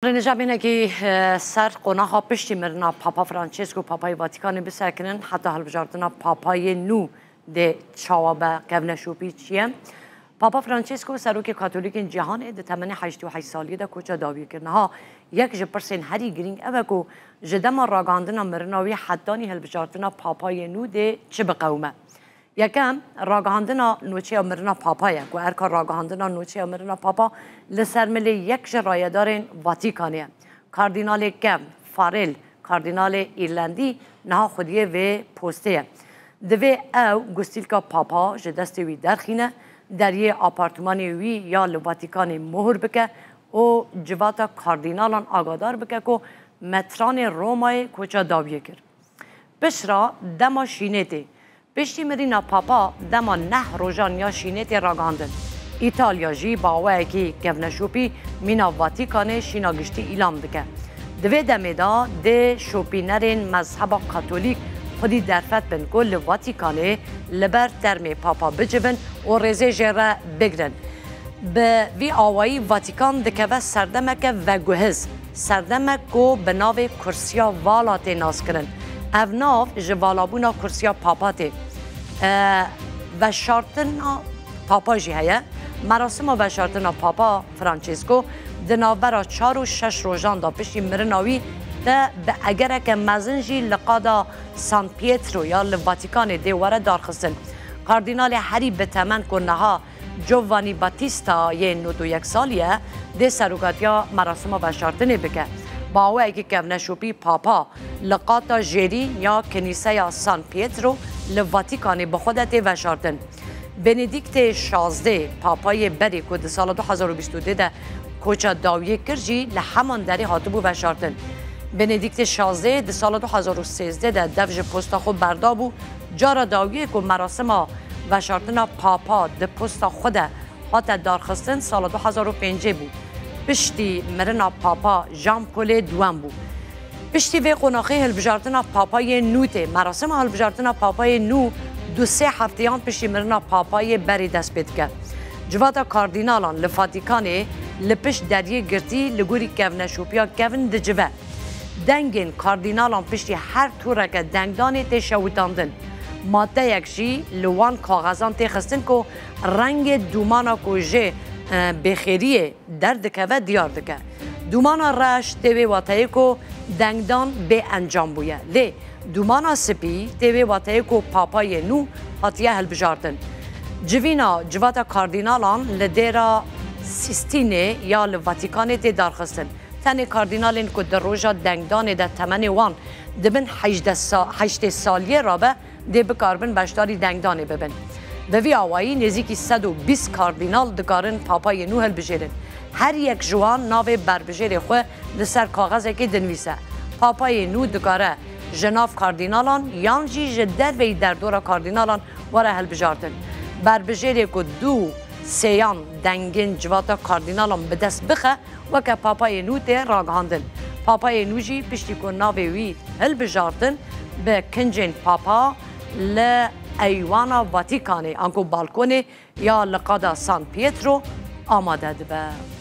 رنجابینه که سر قناها پشتی مرنا پاپا فرانچسکو پاپای واتیکان بسکنن حتی هل بجاردنا پاپای نو ده چاوابه کونشوپی چیه پاپا فرانچسکو سروک کاتولیک جهان ده تمن 88 سالی ده کوچه داوی کرنه ها یک جپرسین هری گرینگ اوه کو جدما راگاندنا مرناوی حدانی هل بجاردنا پاپای نو ده چه بقومه یکم راگاندنا نوچه مرنا پاپایه و ارکا راگاندنا نوچه مرنا پاپا لسرمل یک رایدار واتیکانیه کاردینال کم فارل کاردینال ایرلندی نه خودیه و پوسته دوی او گستیلکا پاپا جدسته وی درخینه در یه آپارتمان وی یا لواتیکان مهر بکه و جواتا کاردینالان آگادار بکه که متران رومای کچا داویه کرد بشرا دما شینته پشتی مرینا پاپا دما نه روژان یا شینت راگاندن ایتالیا جی باوه که کونشوپی مینا واتیکانه شینا گشتی ایلام دکه دوی دمیدا ده شوپینرین مذهب کاتولیک خودی درفت بن گل واتیکانه لبر ترم پاپا بجبن و رزه جره بگرن به وی آوایی واتیکان دکه و سردمک و گوهز سردمک گو به ناو کرسیا والات ناز کرن او ناو جوالابونا کرسیا پاپاته و شارتنا پاپا جی هیا مراسم و شارتنا پاپا فرانچسکو دناورا 4 و 6 روزان دا پشتی مرناوی ده به اگر که مزنجی لقادا سان پیترو یا لواتیکان دیواره دارخستن کاردینال هری به تمن کنها جوانی باتیستا یه 91 سالیه ده سروگاتیا مراسم و شارتنه بکه باوه که کونشوپی پاپا لقاتا جری یا کنیسه یا سان پیترو لواتیکان به خودت وشاردن بندیکت 16 پاپای بری که در سال 2022 ده کوچا داویه کرجی لحمان داری هاتبو وشاردن بندیکت 16 در سال 2013 ده دفج پستا خود بردابو جارا داویه که مراسم وشاردن پاپا ده پستا خود هات دارخستن سال 2005 بود پشتی مرنا پاپا ژان پل دوام بود پشتی وی قناقه هلبجاردنا پاپای نوته مراسم هلبجاردنا پاپای نو 2-3 هفتهان پشتی مرنا پاپای بری دست پید کرد جواتا کاردینالان لفاتیکانه لپش دریه گرتی لگوری کونشوپیا کون دجوه دنگین کاردینالان پشتی هر طوره که دنگدانی تی شویتاندن ماده یکشی لوان کاغذان تی خستن که رنگ دومانا کوژه بخیریه درد که و دیار دکه دومانا رش تیوی واتایی که دنگدان به انجام بویه لی دومانا سپی تیوی واتایی که پاپای نو هاتیه هلبجاردن جوینا جواتا کاردینالان لدیرا سیستینه یا لواتیکانه تی دارخستن تنی کاردینالین که در روژا دنگدان در تمن وان دبن 8 سالیه رابه دی بکاربن بشتاری دنگدانه ببن به وی آوایی نزدیکی 120 کاردینال دکارن پاپای نو هلبجیرن هر یک جوان ناو بربجیر خو لسر کاغذ که دنویسه پاپای نو دکاره جناف کاردینالان یان جی جدر وی در دورا کاردینالان واره هلبجاردن بربجیر که 2 سیان دنگین جواتا کاردینالان به دست بخه و که پاپای نو ته راگاندن پاپای نو جی پشتی که ناو وی هلبجاردن به کنجین پاپا ل ایوانا واتیکانه آنکو بالکونه یا لقادا سان پیترو آماده ده.